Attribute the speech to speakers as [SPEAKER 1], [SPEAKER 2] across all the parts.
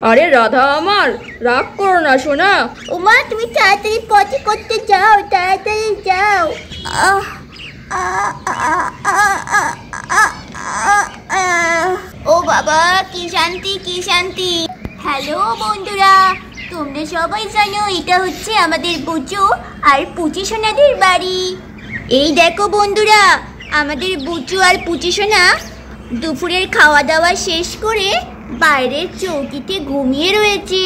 [SPEAKER 1] আরে রাধা আমার, রাগ করো না সোনা।
[SPEAKER 2] ওমা তুমি তাড়াতাড়ি পটি করতে যাও, তাড়াতাড়ি যাও। ও বাবা কি শান্তি কি শান্তি। হ্যালো বন্ধুরা, তোমরা সবাই জানো এটা হচ্ছে আমাদের বুচু আর পুচি সোনাদের বাড়ি। এই দেখো বন্ধুরা, আমাদের বুচু আর পুচি সোনা দুপুরের খাওয়া দাওয়া শেষ করে বাইরের চৌকিতে ঘুমিয়ে রয়েছে।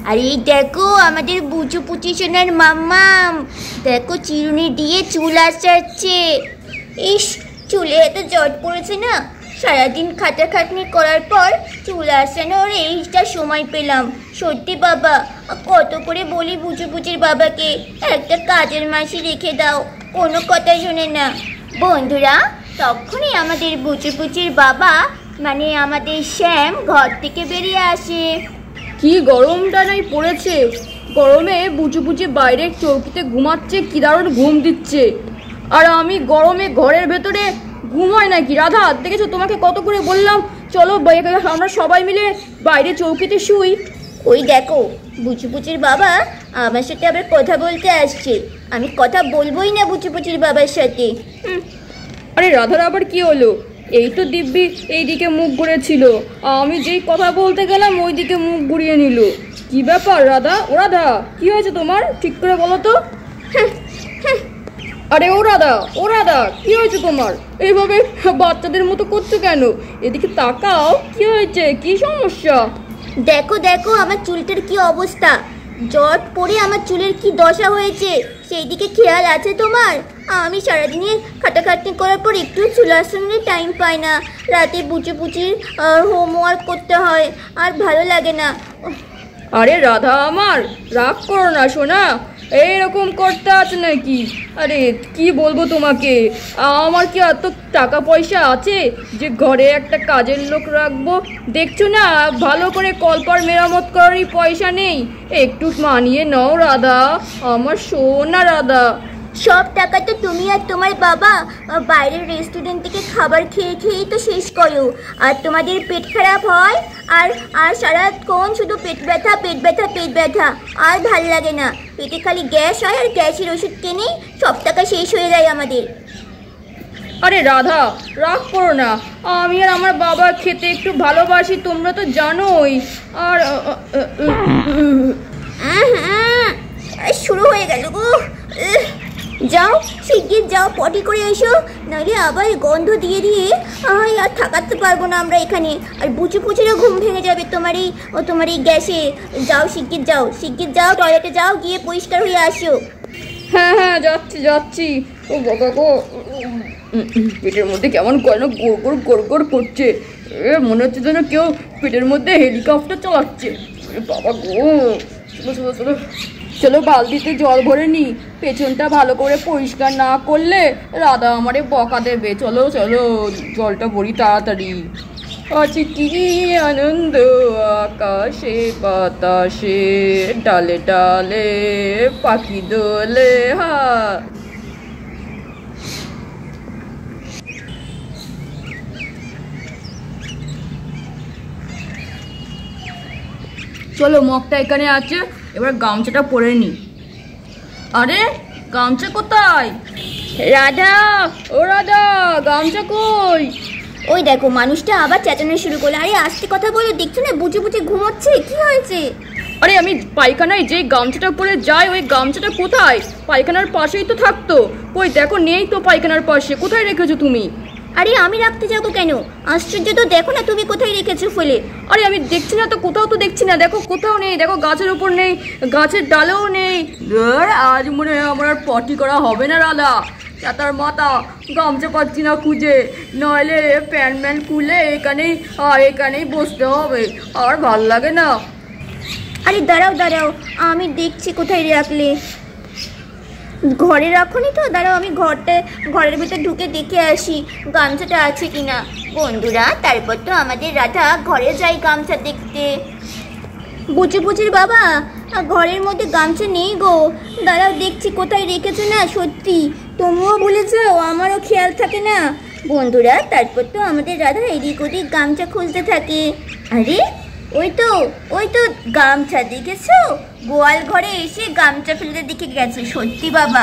[SPEAKER 2] আর এই দেখো আমাদের বুচু পুচি সোনার মাম্মাম, দেখো চিরুনি দিয়ে চুল আঁচাচ্ছে। ইস, চুলে এত জট পড়েছে না, সারাদিন খাটাখাটনি করার পর চুল আসানোর এইটা সময় পেলাম। সত্যি বাবা, কত করে বলি বুচু পুচির বাবাকে একটা কাজের মাসি রেখে দাও, কোনো কথাই শোনে না। বন্ধুরা, তখনই আমাদের বুচু পুচির বাবা মানে আমাদের শ্যাম ঘর থেকে বেরিয়ে আসে।
[SPEAKER 1] কি গরমটা নাই পড়েছে, গরমে বুচু বুচি বাইরের চৌকিতে ঘুমাচ্ছে, কি দারুণ ঘুম দিচ্ছে। আর আমি গরমে ঘরের ভেতরে ঘুমাই নাকি? রাধা, দেখেছো তোমাকে কত করে বললাম চলো আমরা সবাই মিলে বাইরে চৌকিতে শুই।
[SPEAKER 2] ওই দেখো বুচু পুচির বাবা আমার সাথে আবার কথা বলতে আসছে। আমি কথা বলবোই না বুচু পুচির বাবার সাথে।
[SPEAKER 1] আরে রাধার আবার কি হলো? এই তো দিব্যি এইদিকে মুখ ঘুরেছিল, আমি যেই কথা বলতে গেলাম ওই দিকে মুখ ঘুরিয়ে নিল। কি ব্যাপার রাধা? ও রাধা, কি হয়েছে তোমার? ঠিক করে বলো তো। আরে ও রাধা, কি হয়েছে তোমার? এইভাবে বাচ্চাদের মতো করছো কেন? এদিকে তাকাও, কি হয়েছে? কি সমস্যা?
[SPEAKER 2] দেখো দেখো আমার চুলটার কি অবস্থা, জট পড়ে আমার চুলের কি দশা হয়েছে, সেই দিকে খেয়াল আছে তোমার? আমি সারাদিনে খাটাখাটনি করার পর একটু চুল আসানোর টাইম পাই না, রাতে বুচু বুচির হোমওয়ার্ক করতে হয়, আর ভালো লাগে না।
[SPEAKER 1] আরে রাধা আমার, রাগ করো না সোনা, এইরকম করতে আছে নাকি? আরে কি বলবো তোমাকে, আমার কি এত টাকা পয়সা আছে যে ঘরে একটা কাজের লোক রাখবো? দেখছো না ভালো করে কলপার মেরামত করারই পয়সা নেই। একটু মানিয়ে নাও রাধা, আমার সোনা রাধা।
[SPEAKER 2] সব টাকা তো তুমি আর তোমার বাবা বাইরের রেস্টুরেন্ট থেকে খাবার খেয়ে খেয়েই তো শেষ করো, আর তোমাদের পেট খারাপ হয়, আর আর সারাক্ষণ শুধু পেট ব্যথা পেট ব্যথা পেট ব্যথা, আর ভাল লাগে না। পেটে খালি গ্যাস হয়, আর গ্যাসের ওষুধ কিনেই সব টাকা শেষ হয়ে যায় আমাদের।
[SPEAKER 1] আরে রাধা, রাগ করো না, আমি আর আমার বাবা খেতে একটু ভালোবাসি, তোমরা তো জানোই। আর
[SPEAKER 2] শুরু হয়ে গেল গো। যাও শিগগির যাও, পটি করে এসো, নাহলে আবার গন্ধ দিয়ে দিয়ে আর থাকাতে পারবো না আমরা এখানে। আর বুচু পুচুরও ঘুম ভেঙে যাবে তোমার এই গ্যাসে। যাও শিগগির যাও, টয়লেটে যাও, গিয়ে পরিষ্কার হয়ে আসো।
[SPEAKER 1] হ্যাঁ যাচ্ছি। ও বাবা গো, পেটের মধ্যে কেমন কেন গোড় করছে, মনে হচ্ছে যেন কেউ পেটের মধ্যে হেলিকপ্টার চালাচ্ছে। বাবা গো, চলো বালতিতে জল ভরে নি, পেছনটা ভালো করে পরিষ্কার না করলে রাধা আমারে বকা দেবে। চলো জলটা ভরি তাড়াতাড়ি। আছে কি আনন্দ আকাশে বাতাসে, ডালে ডালে পাখি দোলে। চলো মগটা এখানে আছে, এবার গামছাটা পরে নি। আরে গামছা কোথায়? রাধা, ও রাধা, গামছা কই?
[SPEAKER 2] ওই দেখো মানুষটা আবার চেঁচানো শুরু করলো। আরে আস্তে কথা বলো, দেখছো না বুঝে ঘুমোচ্ছে, কি হয়েছে?
[SPEAKER 1] আরে আমি পায়খানায় যে গামছাটা পরে যাই, ওই গামছাটা কোথায়? পায়খানার পাশেই তো থাকতো। কই দেখো, নেই তো পায়খানার পাশে। কোথায় রেখেছো তুমি?
[SPEAKER 2] আরে আমি রাখতে যাবো কেন? আশ্চর্য তো, দেখো না তুমি কোথায় রেখেছো ফেলে।
[SPEAKER 1] আরে আমি দেখছি না তো, কোথাও তো দেখছি না। দেখো কোথাও নেই, দেখো গাছের উপর নেই, গাছের ডালেও নেই। আজ মনে হয় আমার আর পটি করা হবে না রাধা। চাতার মাথা, গামছা পাচ্ছি না খুঁজে, নইলে প্যান্ট খুলে এখানেই বসতে হবে, আর ভাল লাগে না।
[SPEAKER 2] আরে দাঁড়াও, আমি দেখছি কোথায় রাখলে। ঘরে রাখোনি তো? দাঁড়াও আমি ঘরের ভিতরে ঢুকে দেখে আসি গামছাটা আছে কিনা। বন্ধুরা, তারপর তো আমাদের রাধা ঘরে যায় গামছা দেখতে। বুচু পুচির বাবা, ঘরের মধ্যে গামছা নেই গো। দাঁড়াও দেখছি কোথায় রেখেছো। না সত্যি তুমিও ভুলে যাও, আমারও খেয়াল থাকে না। বন্ধুরা, তারপর তো আমাদের রাধা এদিক ওদিক গামছা খুঁজতে থাকে। আরে ওই তো গামছা দেখেছো? গোয়াল ঘরে এসে গামছা ফেলতে দেখে গেছে। সত্যি বাবা,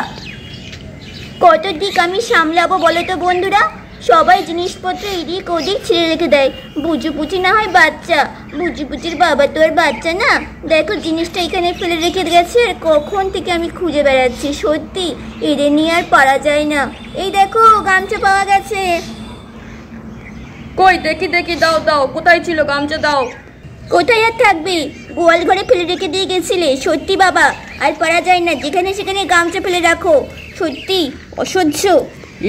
[SPEAKER 2] কত দিক আমি সামলাবো বলো তো বন্ধুরা? সবাই জিনিসপত্র এদিক ওদিক ছেড়ে রেখে দেয়। বুঝু পুচি না হয় বাচ্চা, বুঝু পুচির বাবা তো আর বাচ্চা না। দেখো জিনিসটা এখানে ফেলে রেখে গেছে, আর কখন থেকে আমি খুঁজে বেড়াচ্ছি। সত্যি এদের নিয়ে আর পারা যায় না। এই দেখো গামছা পাওয়া গেছে।
[SPEAKER 1] কই দেখি দেখি, দাও দাও, কোথায় ছিল গামছা? দাও।
[SPEAKER 2] কোথায় আর থাকবে, গোয়াল ঘরে ফেলে রেখে দিয়ে গেছিলে। সত্যি বাবা, আর পারা যায় না, যেখানে সেখানে গামছা ফেলে রাখো। সত্যি অসহ্য।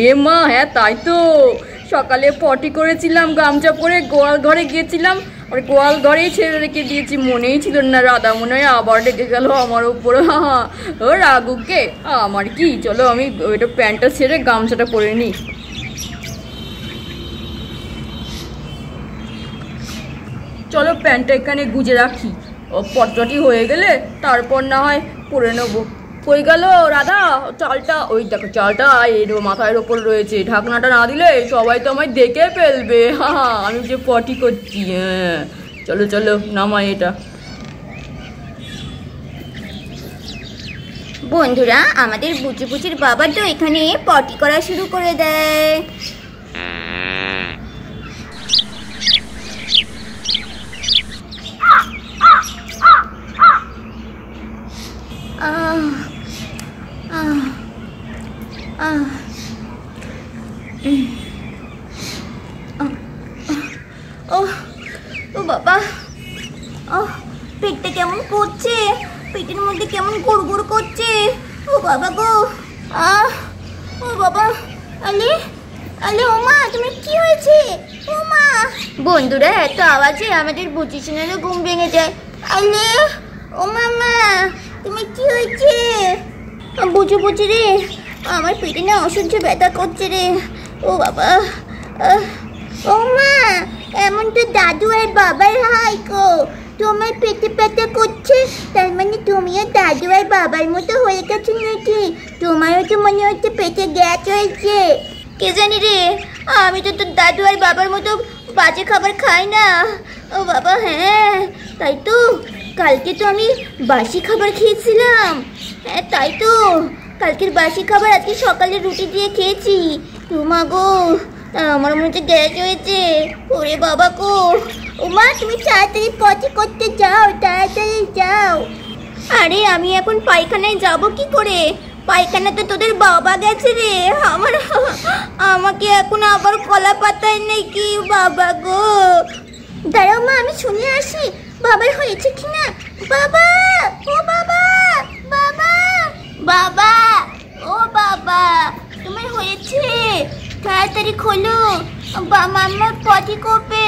[SPEAKER 1] এ মা, হ্যাঁ তাই তো, সকালে পটি করেছিলাম, গামছা পরে গোয়াল ঘরে গিয়েছিলাম, আর গোয়াল ঘরেই ছেড়ে রেখে দিয়েছি। মনেই ছিল না, রাধা মনে হয় আবার ডেকে গেল আমার উপরে। ও রাগুকে, আমার কি, চলো আমি ওইটা প্যান্টটা ছেড়ে গামছাটা পরে নিই। চলো প্যান্টটা এখানে গুজে রাখি, ও পটটি হয়ে গেলে তারপর না হয় পরে নেবো। কই গেল রাধা? চালটা, ওই দেখো চালটা এর মাথার ওপর রয়েছে। ঢাকনাটা না দিলে সবাই তো আমায় দেখে ফেলবে। আমি যে পটি করছি। হ্যাঁ চলো চলো, নামাই এটা।
[SPEAKER 2] বন্ধুরা, আমাদের বুচি বুচির বাবা তো এখানে পটি করা শুরু করে দেয়। ও বাবা, পেটটা কেমন করছে, পেটের মধ্যে কেমন গুড়গুড় করছে। ও বাবা গো, ও বাবা, আলে আলে, ও মা, তুমি কি হয়েছে? ও মা! বন্ধুরা, এত আওয়াজে আমাদের বুচি সোনারও ঘুম ভেঙে যায়। আলে, ও মামা, তুমি কি হয়েছে? বুঝু বুঝি রে, আমার পেটে না অসহ্য ব্যথা করছে রে। ও বাবা, ও মা, এমন তো দাদু আর বাবার হাই গো। তোমার পেটে ব্যথা করছে, তার মানে তুমিও দাদু আর বাবার মতো হয়ে গেছো নাকি? তোমারও তো মনে হচ্ছে পেটে গ্যাস হয়েছে। কে জানি রে, আমি তো তোর দাদু আর বাবার মতো বাজে খাবার খাই না। ও বাবা, হ্যাঁ তাই তো, কালকে তো আমি বাসি খাবার খেয়েছিলাম। হ্যাঁ তাই তো, কালকের বাসি খাবার আজকে সকালে রুটি দিয়ে খেয়েছি। তোমা গো, আমার মনে হচ্ছে গ্যাস হয়েছে। ওরে বাবা গো, ও মা, তুমি তাড়াতাড়ি পটি করতে যাও, তাড়াতাড়ি যাও। আরে আমি এখন পায়খানায় যাব কি করে? পায়খানা তো তোদের বাবা গেছে রে। আমাকে এখন আবার কলা পাতায় নাকি? বাবা গো, দাঁড়াও মা, আমি শুনে আসি বাবার হয়েছে কিনা। বাবা, ও বাবা, বাবা, বাবা, ও বাবা, তোমার হয়েছে? তাড়াতাড়ি খোলো, মাম্মা পটি করবে।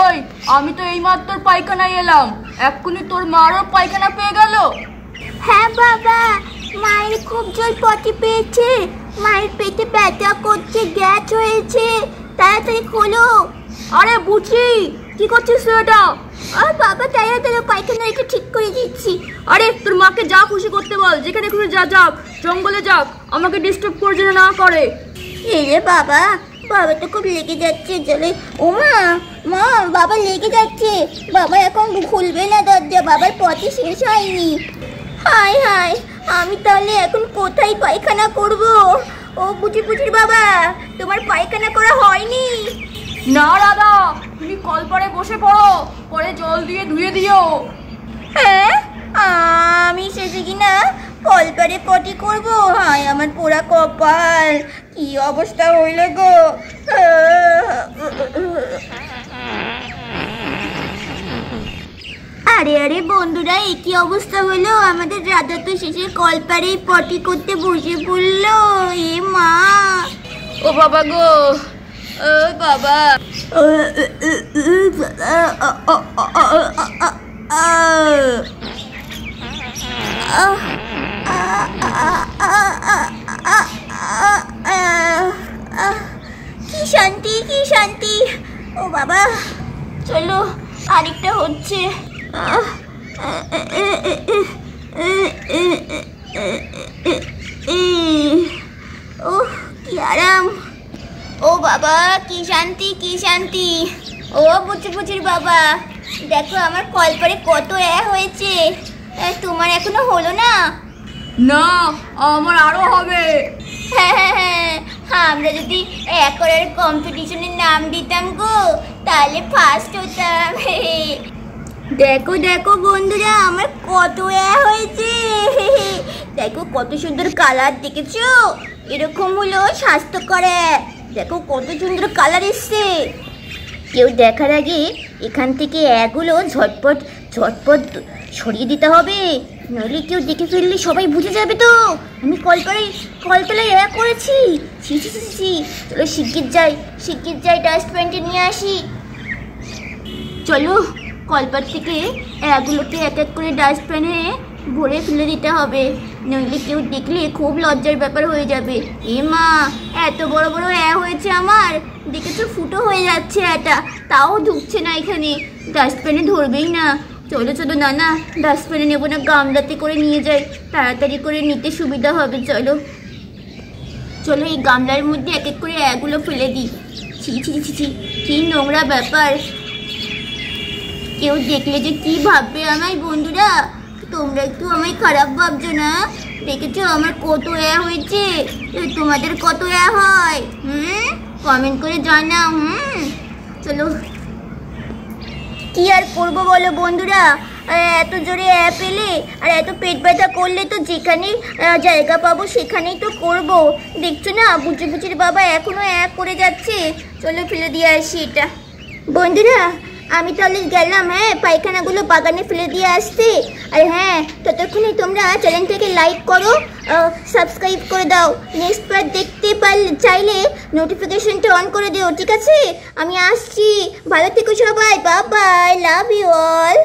[SPEAKER 1] ওই, আমি তো এইমাত্র পায়খানায় এলাম, এক্ষুনি তোর মারও পায়খানা পেয়ে গেল।
[SPEAKER 2] হ্যাঁ বাবা, মায়ের খুব জোর পটি পেয়েছে, মায়ের পেটে ব্যথা করছে, গ্যাস হয়েছে, তাড়াতাড়ি খোলো।
[SPEAKER 1] আরে বুঝি, কি করছিস এটা?
[SPEAKER 2] আর বাবা, তাড়াতাড়ি পায়খানা রেখে ঠিক করে দিচ্ছি।
[SPEAKER 1] আরে তোর মাকে যা খুশি করতে বল, যেখানে খুশি যা, যাক জঙ্গলে যাক, আমাকে ডিস্টার্ব করে যেন না করে।
[SPEAKER 2] এই রে বাবা, বাবা তো খুব লেগে যাচ্ছে জলে। ও মা, মা, বাবা লেগে যাচ্ছে, বাবা এখন খুলবে না দরজা, বাবার পটি শেষ হয়নি। হায় হায়, আমি তাহলে এখন কোথায় পায়খানা করব? ও বুঝি বুঝির বাবা, তোমার পায়খানা করা হয়নি?
[SPEAKER 1] না রাধা, তুমি কলপারে বসে পড়ো, পরে জল দিয়ে ধুয়ে দিও।
[SPEAKER 2] হ্যাঁ, আমি শেষে কিনা কলপারে পটি করব? হায় আমার পোড়া কপাল, কি অবস্থা হইল গো। আরে আরে বন্ধুরা, এই কি অবস্থা হলো? আমাদের রাধা তো শেষে কলপারেই পটি করতে বসে পড়লো। এ মা,
[SPEAKER 1] ও বাবা গো, ও বাবা।
[SPEAKER 2] কি শান্তি, কি শান্তি। ও বাবা, চলো, আরেকটা হচ্ছে। ও কি আরাম। ও বাবা, কি শান্তি, কি শান্তি। ও বুচি বুচির বাবা, দেখো আমার কলপারে কত হয়েছে। তোমার এখনো হলো না?
[SPEAKER 1] না, আমার আরো হবে।
[SPEAKER 2] হ্যাঁ, আমরা যদি একরের কম্পিটিশনে নাম দিতাম গো, তাহলে ফার্স্ট হতাম। দেখো দেখো বন্ধুরা, আমার কত হয়েছে। দেখো কত সুন্দর কালার, দেখেছো? এরকম হলো স্বাস্থ্যকর। দেখো কত সুন্দর কালার এসছে। কেউ দেখার আগে এখান থেকে এগুলো ঝটপট ঝটপট সরিয়ে দিতে হবে, নইলে কেউ দেখে ফেললে সবাই বুঝে যাবে তো আমি কলতলায় করেছি। ছি ছি ছি ছি। চলো শিগগির যাই ডাস্টবিনটা নিয়ে আসি। চলো কলপার থেকে এগুলোকে এক এক করে ডাস্টবিনে ভরে ফেলে দিতে হবে, নইলে কেউ দেখলে খুব লজ্জার ব্যাপার হয়ে যাবে। এ মা, এত বড় বড় হয়েছে আমার, দেখেছো ফুটো হয়ে যাচ্ছে এটা, তাও ঢুকছে না এখানে, ডাস্টবিনে ধরবেই না। চলো চলো, না ডাস্টবিনে নেবো না, গামলাতে করে নিয়ে যাই, তাড়াতাড়ি করে নিতে সুবিধা হবে। চলো চলো, এই গামলার মধ্যে এক এক করে এগুলো ফেলে দিই। ছি ছি ছি ছি, কি নোংরা ব্যাপার। কেউ দেখলে যে কি ভাববে আমায় বন্ধুরা, তোমরা একটু আমায় খারাপ ভাবছো না? দেখেছো আমার কত হয়েছে, তোমাদের কত হয়? কমেন্ট করে জানাও। চলো, কি আর করবো বলো বন্ধুরা, এত জোরে পেলে আর এত পেট ব্যথা করলে তো যেখানে জায়গা পাবো সেখানেই তো করব। দেখছো না বুচির বাবা এখনো করে যাচ্ছে। চলো ফেলে দিয়ে আসি এটা। বন্ধুরা আমি তাহলে গেলাম, পায়খানাগুলো বাগানে ফেলে দিয়ে আসতে। আর ততক্ষণে তোমরা চ্যানেলটাকে লাইক করো, সাবস্ক্রাইব করে দাও। নেক্সট বার দেখতে চাইলে নোটিফিকেশনটা অন করে দিও, ঠিক আছে? আমি আসছি, ভালো থেকো সবাই, bye bye, love you all.